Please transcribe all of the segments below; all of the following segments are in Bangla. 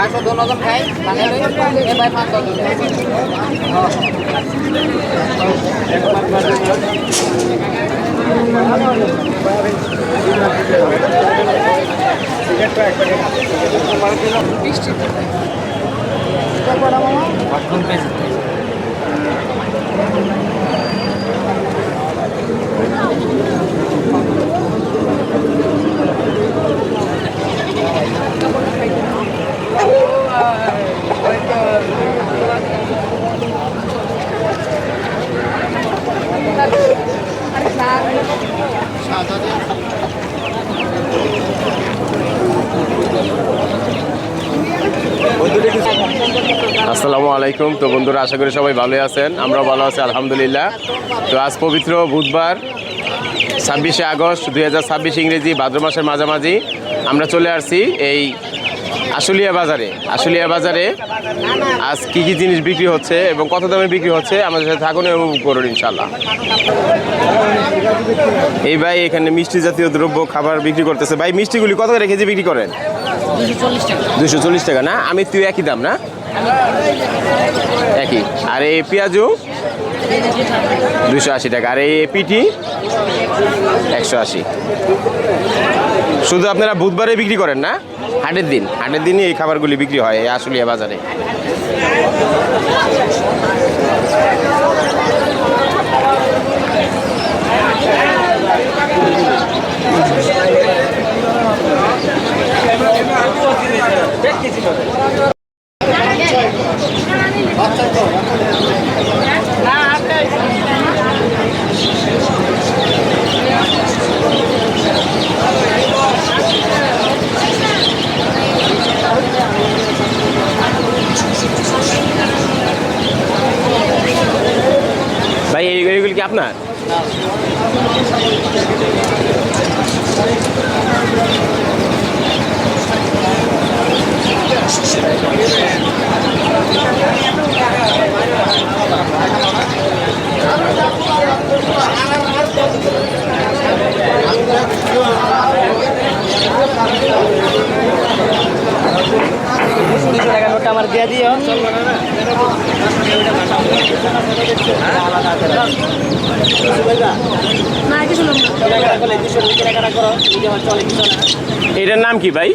আচ্ছা দুজন খাই মানে এ ভাই 5 জন আসসালামু আলাইকুম। তো বন্ধুরা, আশা করি সবাই ভালোই আছেন, আমরাও ভালো আছি আলহামদুলিল্লাহ। তো আজ পবিত্র বুধবার 26শে আগস্ট 2026 ইংরেজি ভাদ্র মাসের মাঝামাঝি আমরা চলে আসছি এই আশুলিয়া বাজারে। আজ কী কী জিনিস বিক্রি হচ্ছে এবং কত দামে বিক্রি হচ্ছে আমাদের সাথে থাকুন এবং উপভোগ করুন ইনশাল্লাহ। এই ভাই এখানে মিষ্টি জাতীয় দ্রব্য খাবার বিক্রি করতেছে। ভাই মিষ্টিগুলি কত করে কেজি বিক্রি করেন? 240 টাকা না? আমি তুই একই দাম না? একই। আর এই পেঁয়াজু 280 টাকা। আর এই পিঠি 180। শুধু আপনারা বুধবারে বিক্রি করেন না? হাটের দিনই এই খাবারগুলি বিক্রি হয় এই আশুলিয়া বাজারে। ভাই এইগুলি কি আপনার? আমার দিয়ে দিও এটার নাম কি ভাই?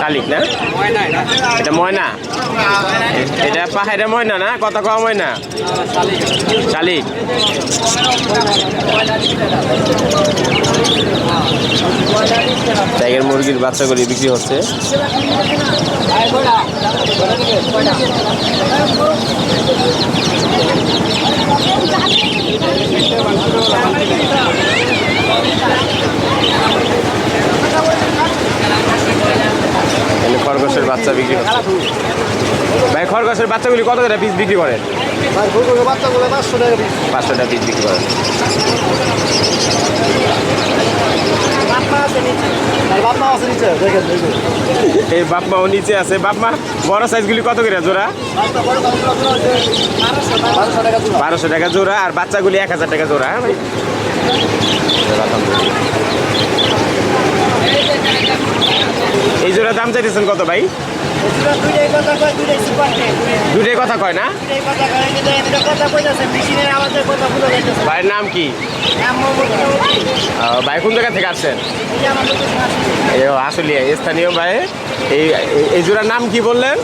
শালিক না? এটা ময়না? এটা পাহাড়ে ময়না না? কথা কওয়া ময়না? শালিক। টাইগার মুরগির বাচ্চাগুলি বিক্রি হচ্ছে। খরগোশের বাচ্চা বিক্রি হচ্ছে। ভাই খরগোশের বাচ্চাগুলি কত করে পিস বিক্রি করেন? 500 টাকা পিস বিক্রি করেন। এই বাপমাও নিচে আছে। বাপমা বড় সাইজগুলি কত করে জোড়া? 1200 টাকা জোড়া। আর বাচ্চাগুলি 1000 টাকা জোড়া। হ্যাঁ ভাই, এই জোড়া দাম চাইতেছেন কত ভাই? দুটাই কথা কয় না? ভাইয়ের নাম কি? ভাই কোন জায়গা থেকে আসছেন? আসলে স্থানীয় ভাই। এই জোড়ার নাম কি বললেন?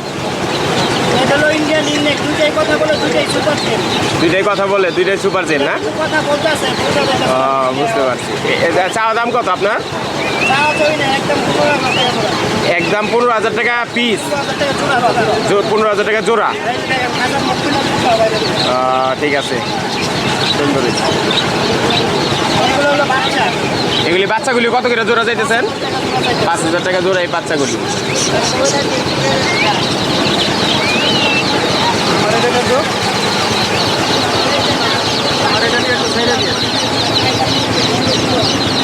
দুইটাই কথা বলে, দুইটাই সুপার চেন না? বুঝতে পারছি। চাওয়া দাম কত আপনার? একদম 15,000 টাকা পিস। 15,000 টাকা জোড়া। ঠিক আছে, সুন্দর। এগুলি বাচ্চাগুলি কত করে জোড়া যাইতেছেন? 5,000 টাকা জোড়া এই বাচ্চাগুলি।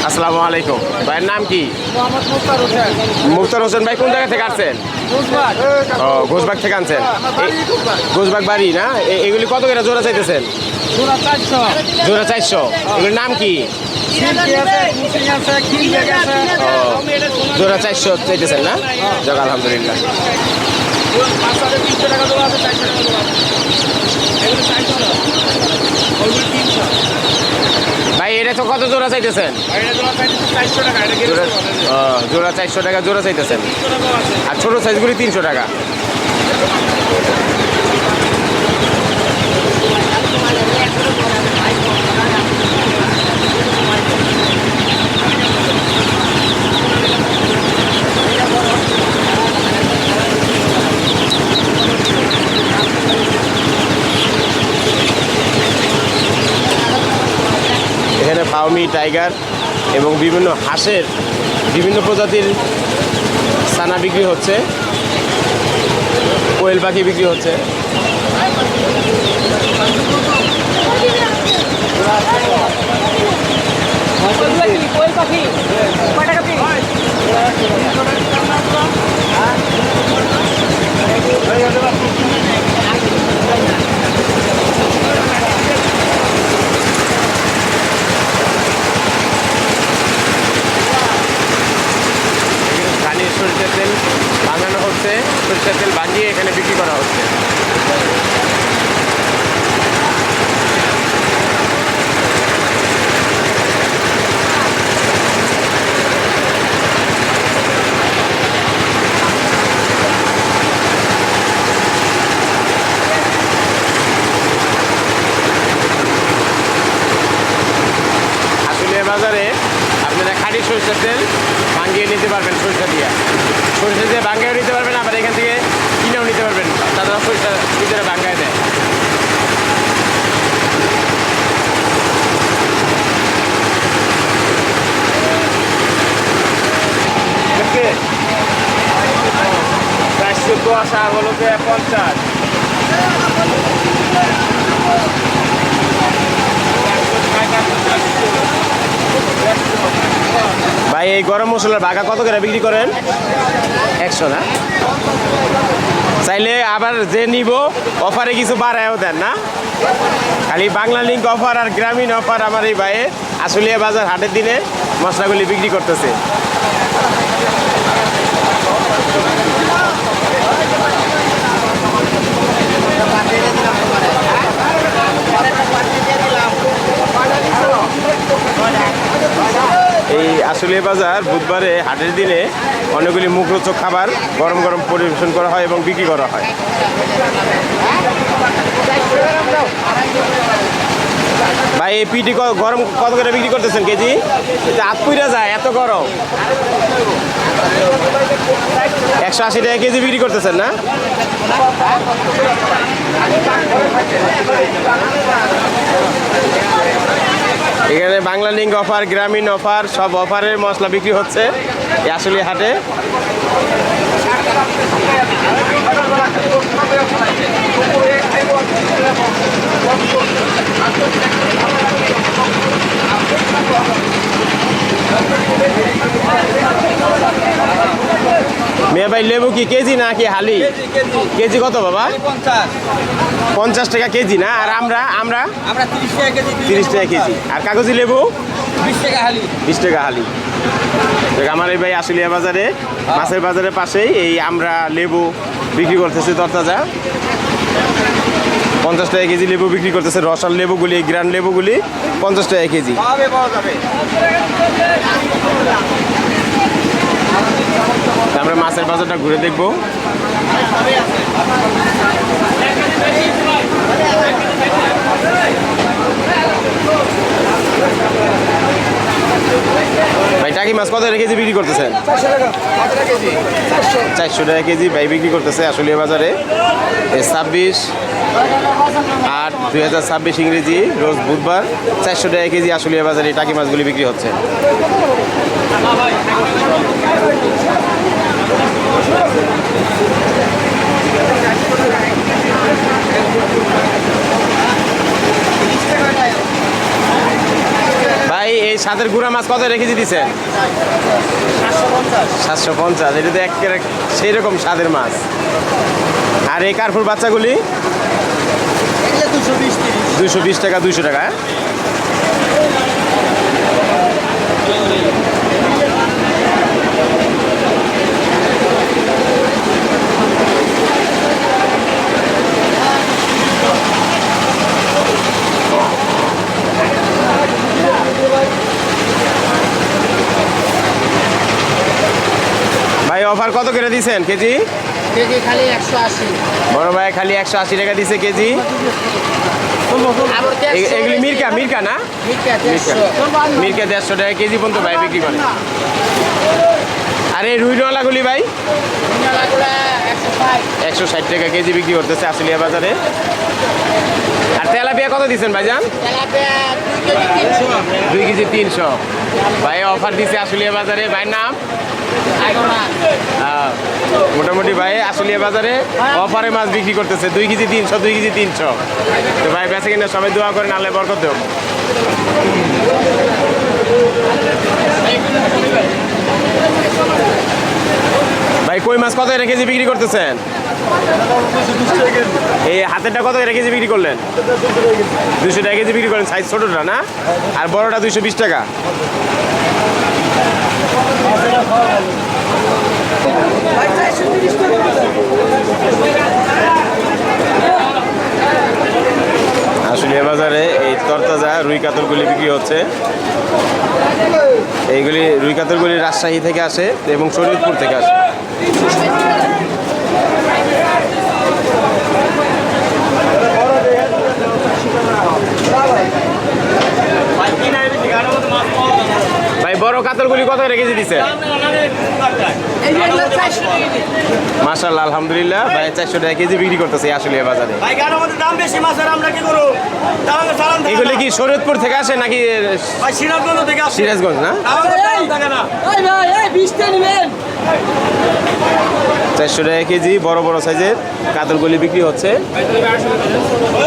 আসসালামু আলাইকুম। ভাইয়ের নাম কি? মুক্তার হোসেন। ভাই কোন জায়গা থেকে আসছেন? ঘোষবাগ থেকে আনছেন? ঘোষবাগ বাড়ি না? এগুলি কত করে জোড়া চাইতেছেন? জোড়া 400 জোড়া 400। এগুলোর নাম কি? সিল্কি আছে, কুচিং আছে, খিল ব্যাগ আছে। ও, জোড়া 400 চাইতেছেন না? যাক আলহামদুলিল্লাহ। পাঁচশো 300 টাকা জোড়া আছে, 400 টাকা জোড়া আছে। এগুলো 400, ওইগুলো 300। ভাই এটা তো কত জোড়া চাইতেছেন? আর এটা জোড়া চাইতেছে 400 টাকা। এটা জোড়া গেছে বলে যে জোড়া 400 টাকা জোড়া চাইতেছেন, 300 টাকাও আছে। আর ছোট সাইজগুলি 300 টাকা। এখানে ফাউমি, টাইগার এবং বিভিন্ন হাঁসের বিভিন্ন প্রজাতির ছানা বিক্রি হচ্ছে, কোয়েল পাখি বিক্রি হচ্ছে। কোয়েল পাখি কয় টাকা পিস? খালি সরিষার তেল ভাঙানো হচ্ছে, সরিষার তেল ভাঙিয়ে এখানে বিক্রি করা হচ্ছে। বাজারে আপনারা খাঁটি সরিষার তেল ভাঙিয়ে নিতে পারবেন, সরিষা দিয়ে ভাঙিয়েও নিতে পারবেন, আবার এখান থেকে কিনেও নিতে পারবেন। তারা সরিষা ভিতরে ভাঙায় দেয়। কুয়াশা হলো 50। ভাই এই গরম মশলার বাঘা কত করে বিক্রি করেন? 100 না? চাইলে আবার যে নিব অফারে কিছু বাড়ায়ও দেন না? খালি বাংলা লিঙ্ক অফার আর গ্রামীণ অফার আমার এই ভাইয়ে আশুলিয়া বাজার হাটের দিনে মশলাগুলি বিক্রি করতেছে। এই আশুলিয়া বাজার বুধবারে হাটের দিনে অনেকগুলি মুখরোচক খাবার গরম গরম পরিবেশন করা হয় এবং বিক্রি করা হয়। ভাই এই পিটি গরম কত করে বিক্রি করতেছেন কেজি? হাত পুইরা যায়, এত গরম। 180 টাকা কেজি বিক্রি করতেছেন না? এখানে বাংলা লিঙ্ক অফার, গ্রামীণ অফার, সব অফারের মশলা বিক্রি হচ্ছে এই আশুলিয়া হাটে। মেয়ে ভাই লেবু কি কেজি না কি হালি? কেজি কত বাবা? 50 টাকা কেজি না? আর আমরা 30 টাকা কেজি। আর কাগজি লেবু 20 টাকা হালি। 20 টাকা হালি। আমার এই ভাই আশুলিয়া বাজারে মাছের বাজারের পাশেই এই আমরা লেবু বিক্রি করতেছে তরতাজা। 50 টাকা কেজি লেবু বিক্রি করতেছে। রসাল লেবুগুলি, গ্রান্ড লেবুগুলি 50 টাকা কেজি। আমরা মাছের বাজারটা ঘুরে দেখবো। ভাই টাকি মাছ কত কেজি বিক্রি করতেছেন? 400 টাকা কেজি ভাই বিক্রি করতেছে আশুলিয়া বাজারে। 26/8/2026 ইংরেজি রোজ বুধবার 400 টাকা কেজি আশুলিয়া বাজারে টাকি মাছগুলি বিক্রি হচ্ছে। ভাই এই সাদের গুঁড়া মাছ কত কেজি দিচ্ছেন? 750। এটা তো একেবারে সেই রকম স্বাদের মাছ। আর এই কার্পুর বাচ্চাগুলি 220 টাকা 200 টাকা হ্যাঁ? ভাই অফার কত করে দিয়েছেন কেজি? কেজি খালি 180। বড় ভাই খালি 180 টাকা দিছে কেজি। আবার 150 এগুলি মির্কা মির্কা না? মির্কা 150। মির্কা 150 টাকা কেজি পর্যন্ত ভাই বিক্রি করে। আর এই রুইডলাগুলি ভাই মিনালাগুলা 160। 160 টাকা কেজি বিক্রি করতেছে আশুলিয়া বাজারে। আর তেলাপিয়া কত দিচ্ছেন ভাইজান? Tilapia 2 KG 300। 2 কেজি 300। ভাই অফার দিছে আশুলিয়া বাজারে। ভাইয়ের নাম? মোটামুটি ভাই আশুলিয়া বাজারে অফারে মাছ বিক্রি করতেছে 2 কেজি 300 2 কেজি 300। তো ভাই বেঁচে কিনা সবাই দোয়া করেন আল্লাহ বরকত দেব। ভাই কই মাছ কত করে কেজি বিক্রি করতেছেন? এই হাতেরটা কত করে কেজি বিক্রি করলেন? 200 টাকা কেজি বিক্রি করেন, সাইজ ছোটটা না? আর বড়টা 220 টাকা। আশুলিয়া বাজারে এই তরতাজা রুই কাতলগুলি বিক্রি হচ্ছে। এইগুলি রুই কাতলগুলি রাজশাহী থেকে আসে এবং শরীয়তপুর থেকে আসে। ভাই বড় কাতলগুলি কত করে কেজি দিচ্ছে? মাশাআল্লাহ আলহামদুলিল্লাহ ভাই 400 টাকা কেজি বিক্রি করতেছে আশুলিয়া বাজারে। ভাই কেন আমাদের দাম বেশি মাছের আমরা কি করব? সালাম এগুলি কি শরীয়তপুর থেকে আসে নাকি ভাই সিরাজগঞ্জ থেকে আসছে। সিরাজগঞ্জ না? আমাদের দাম থাকে না। এই ভাই এই 20 টা নেবেন। 400 টাকা কেজি বড় বড় সাইজের কাতলগুলি বিক্রি হচ্ছে।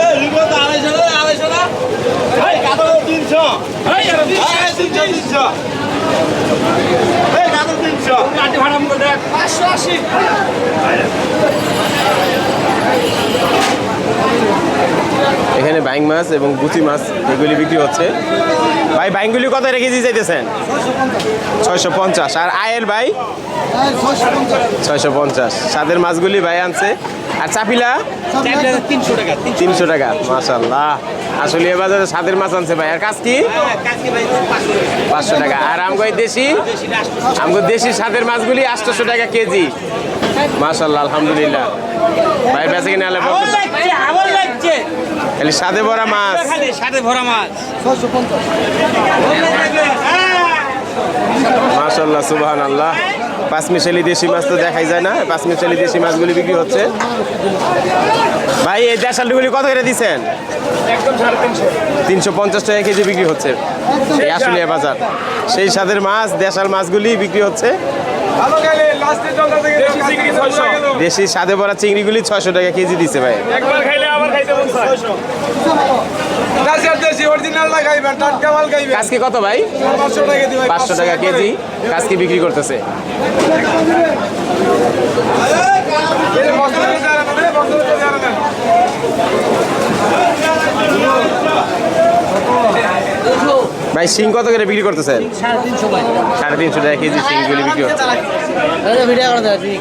এই লিবো তো 250 না? ভাই কত 300? এই 300। এই কত 300? গাড়ি ভাড়া মতো দেখ 580। এখানে বাইং মাছ এবং গুচি মাছ এগুলি বিক্রি হচ্ছে। ভাই বাইংগুলি কত কেজি চাইতেছেন? 650। আর আয়ের ভাই 650। সাদের মাছগুলি ভাই আনছে। আর চাপিলা 300 টাকা। 300 টাকা। মাশাআল্লাহ আশুলিয়া বাজারে সাদের মাছ আনছে ভাই। আর কাজকি কাজকে ভাই 500 টাকা। আর আমগো দেশি সাদের মাছগুলি 800 টাকা কেজি। মাশাআল্লাহ আলহামদুলিল্লাহ ভাই বেঁচে কিনে আলে বলতে আমার লাগছে খালি সাদে ভরা মাছ। খালি সাথে ভরা মাছ 650। মাশাআল্লাহ সুবহানাল্লাহ। পাঁচমিশালি দেশি মাছ তো দেখাই যায় না। পাঁচমিশালি দেশি মাছগুলি বিক্রি হচ্ছে। ভাই এই দেশালগুলি কত করে দিচ্ছেন? একদম 350। 350 টাকা কেজি বিক্রি হচ্ছে এই আশুলিয়া বাজার। সেই স্বাদের মাছ দেশাল মাছগুলি বিক্রি হচ্ছে। ভালো গেলে লাস্টে জলটা থেকে দেশি চিংড়ি 600। দেশি স্বাদে ভরা চিংড়িগুলি 600 টাকা কেজি দিচ্ছে ভাই। একবার খাইলে আবার খাইতে মন চায় 600। দেশি অরিজিনাল লাগাইবেন টাটকা মাল খাইবেন। কাজকে কত ভাই? 500 টাকা দিই ভাই। 500 টাকা কেজি কাজকে বিক্রি করতেছে। এই বছরে যারা না বছরে যারা না ভাই শিং কত করে বিক্রি করতেছেন? 350 ভাই। 350 টাকা কেজি শিংগুলি বিক্রি হচ্ছে। এই ভিডিও করে দাও ঠিক।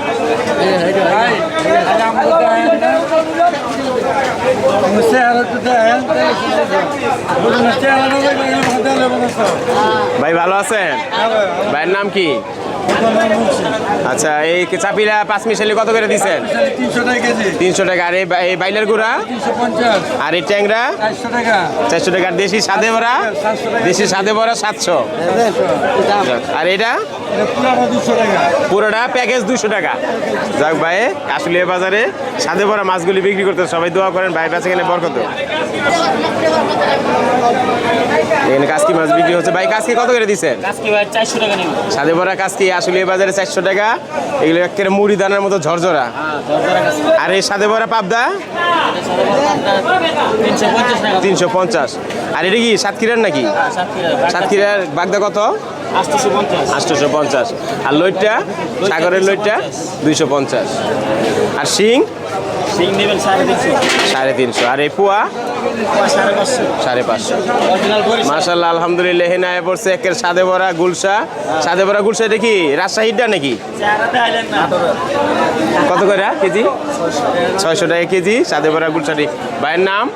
ভাই ভালো আছেন? ভাইয়ের নাম কি? আচ্ছা এই চাপিলা পাঁচমিশালি কত করে দিচ্ছেন? 300 টাকা কেজি। 300 টাকা। আর এই বাইলের গুড়া 350। আর এই ট্যাংরা 400 টাকা। 400 টাকা। আর দেশি সাদে ভরা 700 টাকা। দেশি সাদে ভরা 700। আর এটা পুরাটা 200 টাকা। পুরোটা প্যাকেজ 200 টাকা। যাক ভাই আশুলিয়া বাজারে সাদে ভরা মাছগুলি বিক্রি করতে সবাই দোয়া করেন ভাই বেঁচে কিনে বরকত। এখানে কাজকি মাছ বিক্রি হচ্ছে। ভাই কাজকি কত করে দিচ্ছেন? আজকে ভাই 400 টাকা নেব। সাদে ভরা কাজকি আশুলিয়া বাজারে 400 টাকা। এগুলো একেবারে মুড়ি দানার মতো ঝরঝরা। আর এই সাদে ভরা পাবদা 350 টাকা। 350। আর এটা কি সাতক্ষীরার নাকি? সাতক্ষীরার বাগদা কত? 850। 850। আর লইটটা সাগরের লইটটা 250। আর শিং সিং নেবেন 350। 350। আর এই পোয়া 550 মাশাআল্লাহ আলহামদুলিল্লাহ হেনে আয় পড়ছে একের সাদে ভরা গুলশা এটা কি রাজশাহীটা নাকি কত করে কেজি 600 টাকা কেজি সাদে ভরা গুলশাটি ভাইয়ের নাম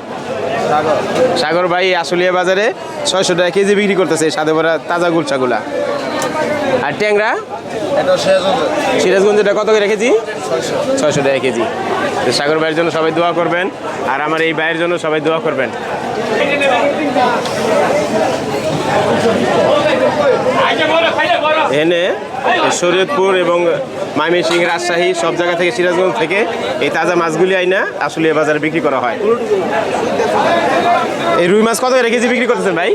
সাগর ভাই আশুলিয়া বাজারে 600 টাকা কেজি বিক্রি করতেছে সাদে ভরা তাজা গুলশাগুলা আর ট্যাংরা সিরাজগঞ্জ এটা কত করে কেজি 600 টাকা কেজি তো সাগর ভাইয়ের জন্য সবাই দোয়া করবেন আর আমার এই ভাইয়ের জন্য সবাই দোয়া করবেন এনে শরীয়তপুর এবং ময়মনসিংহ রাজশাহী সব জায়গা থেকে সিরাজগঞ্জ থেকে এই তাজা মাছগুলি আইনা আসলে বাজারে বিক্রি করা হয় এই রুই মাছ কত করে কেজি বিক্রি করতেছেন ভাই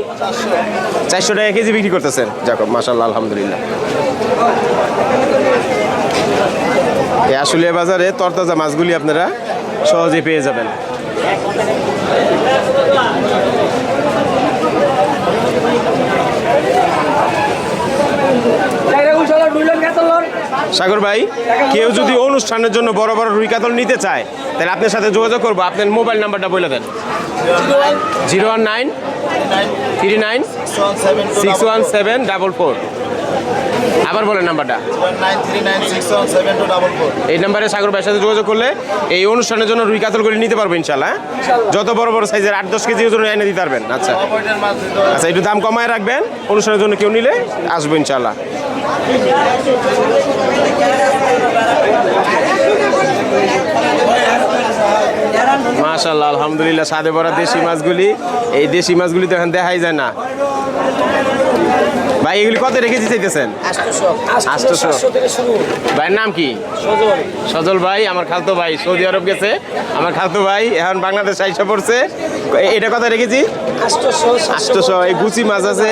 400 টাকা কেজি বিক্রি করতেছেন যাক মাশাআল্লাহ আলহামদুলিল্লাহ এই আসলে বাজারে তরতাজা মাছগুলি আপনারা সহজে পেয়ে যাবেন সাগর ভাই কেউ যদি অনুষ্ঠানের জন্য বড় বড় রুই কাতল নিতে চায় তাহলে আপনার সাথে যোগাযোগ করবো আপনার মোবাইল নাম্বারটা বলে দেন 01939617444 আবার বলেন নাম্বারটা 939617244 এই নাম্বারে সাগর ভাইয়ের সাথে যোগাযোগ করলে এই অনুষ্ঠানের জন্য রুই কাতলগুলি নিতে পারবো ইনশাল্লাহ যত বড় বড় সাইজের 8-10 কেজি ওজন এনে দিতে পারবেন আচ্ছা আচ্ছা একটু দাম কমায় রাখবেন অনুষ্ঠানের জন্য কেউ নিলে আসবো ইনশাল্লাহ মাশাআল্লাহ আলহামদুলিল্লাহ সাদে ভরা দেশি মাছগুলি এই দেশি মাছগুলি তো এখন দেখাই যায় না ভাই এগুলি কত রেখেছি চাইতেছেন 800 ভাইয়ের নাম কি সজল ভাই আমার খালতো ভাই সৌদি আরব গেছে আমার খালতো ভাই এখন বাংলাদেশ আইসা পড়ছে এটা কত রেখেছি 800 এই গুচি মাছ আছে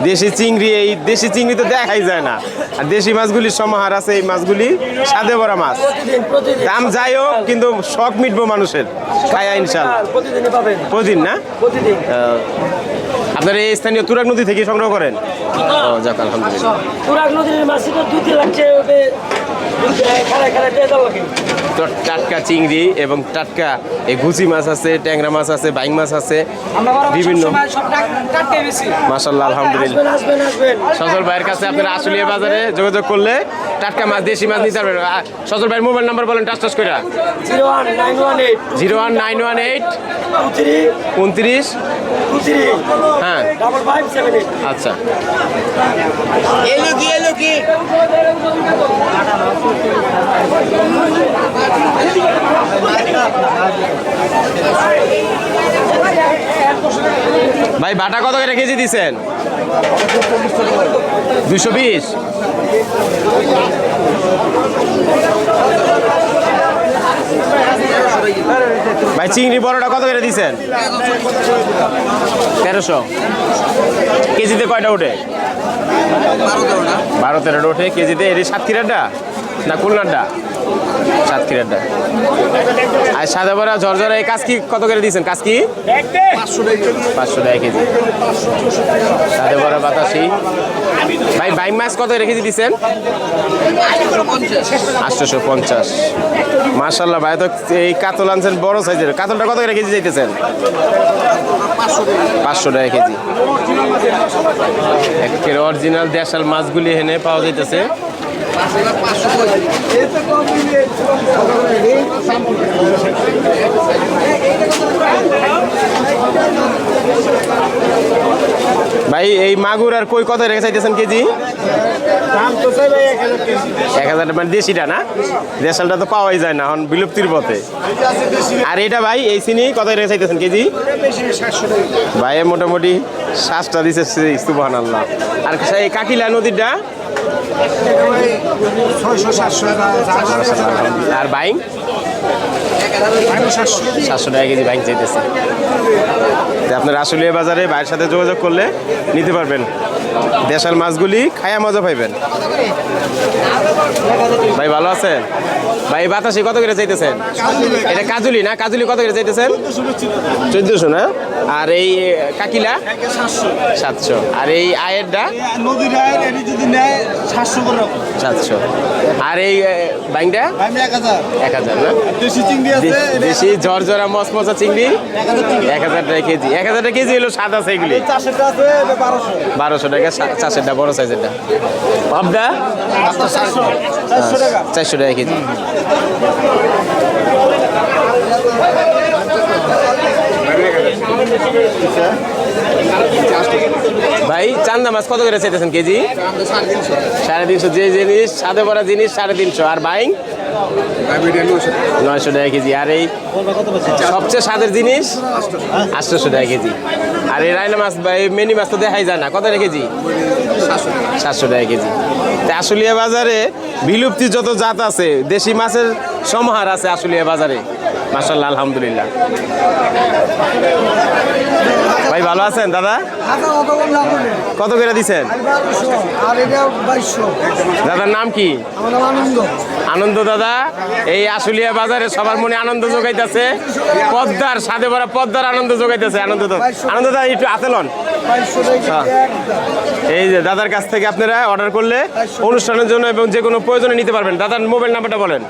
দেশি চিংড়ি এই দেশি চিংড়ি তো দেখাই যায় না আর দেশি মাছগুলির সমাহার আছে এই মাছগুলি সাদে ভরা মাছ দাম যাই হোক কিন্তু শখ মিটবো মানুষের খায়া ইনশাল্লাহ প্রতিদিন না আপনার এই স্থানীয় তুরাগ নদী থেকে সংগ্রহ করেন ও যাক আলহামদুলিল্লাহ তুরাগ নদীর মাছ তো 2-3 লাখ তো টাটকা চিংড়ি এবং টাটকা এই গুচি মাছ আছে ট্যাংরা মাছ আছে বাইং মাছ আছে বিভিন্ন মাশাআল্লাহ আলহামদুলিল্লাহ সজল ভাইয়ের কাছে আপনারা আশুলিয়া বাজারে যোগাযোগ করলে টাটকা মাছ দেশি মাছ নিতে পারবেন সজল ভাইয়ের মোবাইল নাম্বার বলেন টাচ করে 01918 29 হ্যাঁ আচ্ছা এলো কি ভাই বাটা কত করে কেজি দিচ্ছেন 220 ভাই চিংড়ি বড়টা কত করে দিচ্ছেন 1300 কেজিতে কয়টা ওঠে 12-13টা ওঠে কেজিতে এর সাতক্ষীরাটা না খুলনাটা সাতক্ষীরাটা আর সাদা বড়া ঝরঝরা এই কাজকি কত করে দিয়েছেন কাজকি 500 টাকা কেজি সাদা বড়া বাতাসি ভাই বাইং মাছ কত রেখে দিয়েছেন 850 মাশাআল্লাহ ভাই তো এই কাতল আনছেন বড় সাইজের কাতলটা কত করে কেজি যাইতেছেন 500 টাকা কেজি একের অরিজিনাল দেশাল মাছগুলি এখানে পাওয়া যাইতেছে ভাই এই মাগুর আর কই কত রেখে চাইতেছেন কেজি 1000 মানে দেশিটা না দেশালটা তো পাওয়াই যায় না এখন বিলুপ্তির পথে আর এটা ভাই এই চিনি কত রেখে চাইতেছেন কেজি ভাই মোটামুটি 7টা দিছে সুবহানাল্লাহ আর এই কাকিলা নদীটা 600-700 আর বাইং 700 টাকা কেজি বাইং চাইতেছে আপনার আশুলিয়া বাজারে ভাইয়ের সাথে যোগাযোগ করলে নিতে পারবেন দেশাল মাছগুলি খায়া মজা পাইবেন ভাই ভালো আছেন ভাই বাতাসি কত করে চাইতেছেন এটা কাজুলি না কাজুলি কত করে চাইতেছেন 1400 না আর এই কাকিলা 700 আর এই আয়েরটা নদীর আয়ের এটি যদি নেয় 700 করে 700 আর এই বাইংটা 1000 1000 না দেশি চিংড়ি আছে দেশি ঝরঝরা মচমচা চিংড়ি 1000 টাকা কেজি। 1000 টাকা কেজি হলো সাদা আছে এগুলি। 400 আছে 1200 1200 টাকা 400টা বড় সাইজেরটা। পাবদা 400 টাকা 400 টাকা কেজি। ভাই চান্দা মাছ কত করে চাইতেছেন কেজি? 350। যে জিনিস সাদে ভরা জিনিস 350, আর বাইং 900 টাকা কেজি। আর এই সবচেয়ে স্বাদের জিনিস 800 টাকা কেজি। আর এই রাইনা মাছ বা এই মেনি মাছ তো দেখাই যায় না, কত টাকা কেজি? 700 টাকা কেজি। তা আশুলিয়া বাজারে বিলুপ্তি যত জাত আছে, দেশি মাছের সমাহার আছে আশুলিয়া বাজারে। মাশাআল্লাহ, আলহামদুলিল্লাহ। ভাই ভালো আছেন দাদা? কত করে দিচ্ছেন? দাদার নাম কি? আনন্দ দাদা এই আশুলিয়া বাজারে সবার মনে আনন্দ যোগাইতেছে। পদ্মার সাথে ভরা পদ্মার আনন্দ যোগাইতেছে আনন্দ দাদা। আনন্দ দাদা একটু হাতে লন। এই যে দাদার কাছ থেকে আপনারা অর্ডার করলে অনুষ্ঠানের জন্য এবং যে কোনো প্রয়োজনে নিতে পারবেন। দাদার মোবাইল নাম্বারটা বলেন।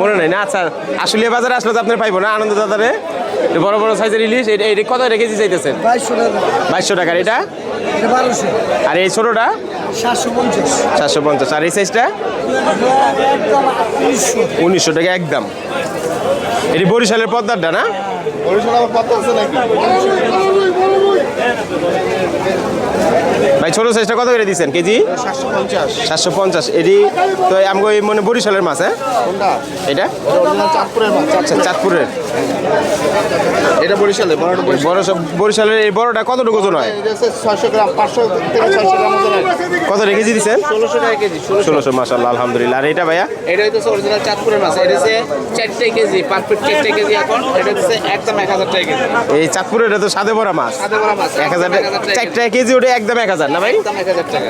মনে নেই না? আচ্ছা, আশুলিয়া বাজারে আসলে তো আপনার পাইবো না আনন্দ দাদারে। বড় বড় সাইজের ইলিশ এটা কত কেজি চাইতেছেন? 2200 টাকার। এটা 1200। আর এই ছোটটা 750। আর এই সাইজটা 1900 টাকা একদম। এটি বরিশালের পদ্মারটা না? বরিশাল আবার কত আছে নাকি? ভাই ছোট সাইজটা কত করে দিচ্ছেন কেজি? 750। এটি তো আমাকে মনে বরিশালের মাছ। হ্যাঁ, কোনটা? এটা চাঁদপুরের মাছ। আচ্ছা, চাঁদপুরের। এটা বরিশালে বরিশালের এই বড়টা কতটুকু ওজন হয়? 600 গ্রাম 500 থেকে 600 গ্রাম ওজন হয়। কত কেজি দিচ্ছেন? 1600 টাকা কেজি। 1600। মাশাআল্লাহ, আলহামদুলিল্লাহ। আর এটা ভাইয়া? এটা হইতেছে অরিজিনাল চাঁদপুরের মাছ। এটা হচ্ছে 4 কেজি, পারফেক্ট 4 কেজি। এখন এটা হচ্ছে একদম 1000 টাকা কেজি। এই চাঁদপুরের এটা তো সাদে ভরা মাছ। সাদে ভরা মাছ 1000 টাকা 4 টাকা কেজি। ওটা একদম 1000 না ভাই? একদম 1000 টাকা।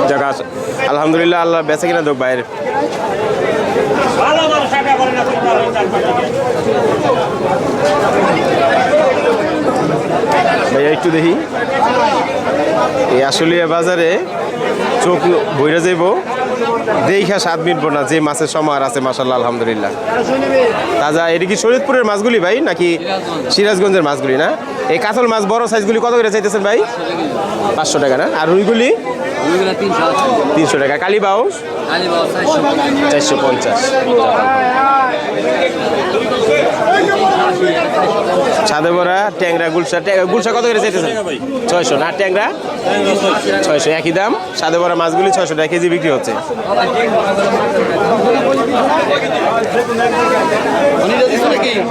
জায়গা আছে আলহামদুলিল্লাহ। আল্লাহ বেঁচে কিনা দোক বাইরে। ভাইয়া একটু দেখি এই আশুলিয়া বাজারে চোখ বইরা যাইব দেখা স্বাদ মিটবো না যে মাছের সমাহার আছে। মাশাআল্লাহ, আলহামদুলিল্লাহ। তাজা। এটা কি শরীয়তপুরের মাছগুলি ভাই নাকি সিরাজগঞ্জের মাছগুলি? না, এই কাতল মাছ বড় সাইজগুলি কত করে চাইতেছেন ভাই? 500 টাকা না? আর রুইগুলি 300 টাকা। কালীবাউস 450। সাদে ভরা ট্যাংরা গুলশা। গুলশা কত করে চাইতেছেন? 600 না? ট্যাংরা 600, একই দাম। সাদে ভরা মাছগুলি 600 টাকা কেজি বিক্রি হচ্ছে।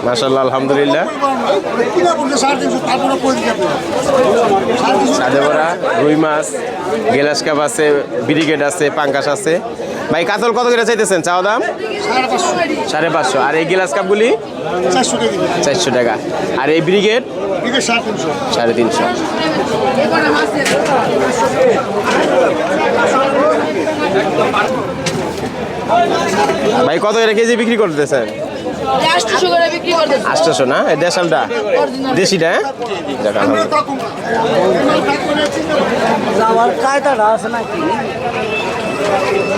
মাশাআল্লাহ, আলহামদুলিল্লাহ। সাদে ভরা রুই মাছ, গেলাস কাপ আছে, ব্রিগেড আছে, পাঙ্গাস আছে। ভাই কাতল কত করে চাইতেছেন চাওয়া দাম? 550। আর এই গিলাস কাপগুলি 400 টাকা। আর এই ব্রিগেড 350। ভাই কত করে কেজি বিক্রি করতেছেন? 800 না? এই দেশালটা দেশিটা?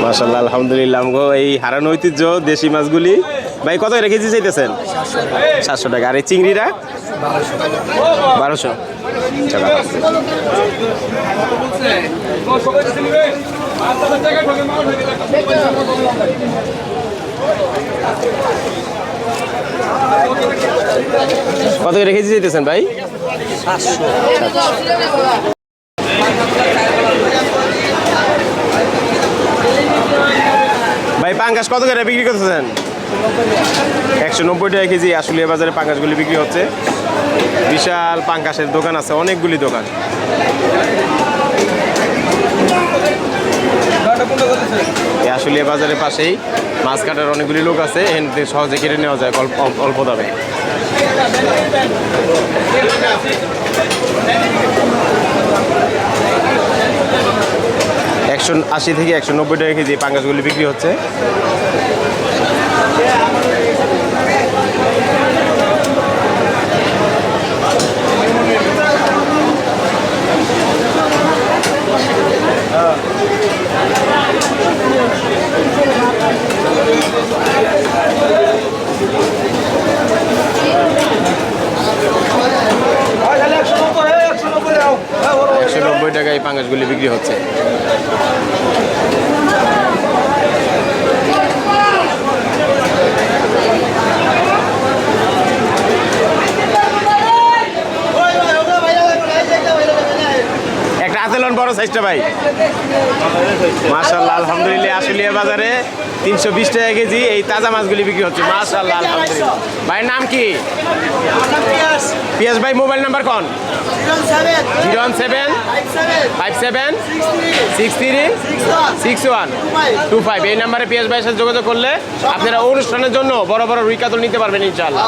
মাশাআল্লাহ, আলহামদুলিল্লাহ। আমগো এই হারানো ঐতিহ্য দেশি মাছগুলি ভাই কত করে কেজি চাইতেছেন? 700 টাকা। আর এই চিংড়িটা 1200 টাকা। কত করে কেজি চাইতেছেন ভাই? 700। ভাই পাঙ্গাস কত করে বিক্রি করতেছেন? 190 টাকা কেজি। আশুলিয়া বাজারে পাঙ্গাসগুলি বিক্রি হচ্ছে। বিশাল পাঙ্গাসের দোকান আছে, অনেকগুলি দোকান। এই আশুলিয়া বাজারের পাশেই মাছ কাটার অনেকগুলি লোক আছে, এখান থেকে সহজে কেটে নেওয়া যায় অল্প দামে। 180 থেকে 190 টাকা কেজি পাঙ্গাসগুলি বিক্রি হচ্ছে। 190 টাকায় এই পাঙ্গাসগুলি বিক্রি হচ্ছে। একটা আতেলন বড় সাইজটা ভাই, মাশাআল্লাহ আলহামদুলিল্লাহ। আশুলিয়া বাজারে 320 টাকা কেজি এই তাজা মাছগুলি বিক্রি হচ্ছে, মাশাআল্লাহ আলহামদুলিল্লাহ। ভাইয়ের নাম কি? পিয়াস ভাই, মোবাইল নাম্বার কোন? 01757636125। এই নাম্বারে পিয়াস ভাইয়ের সাথে যোগাযোগ করলে আপনারা অনুষ্ঠানের জন্য বড় বড় রুই কাতল নিতে পারবেন ইনশাআল্লাহ।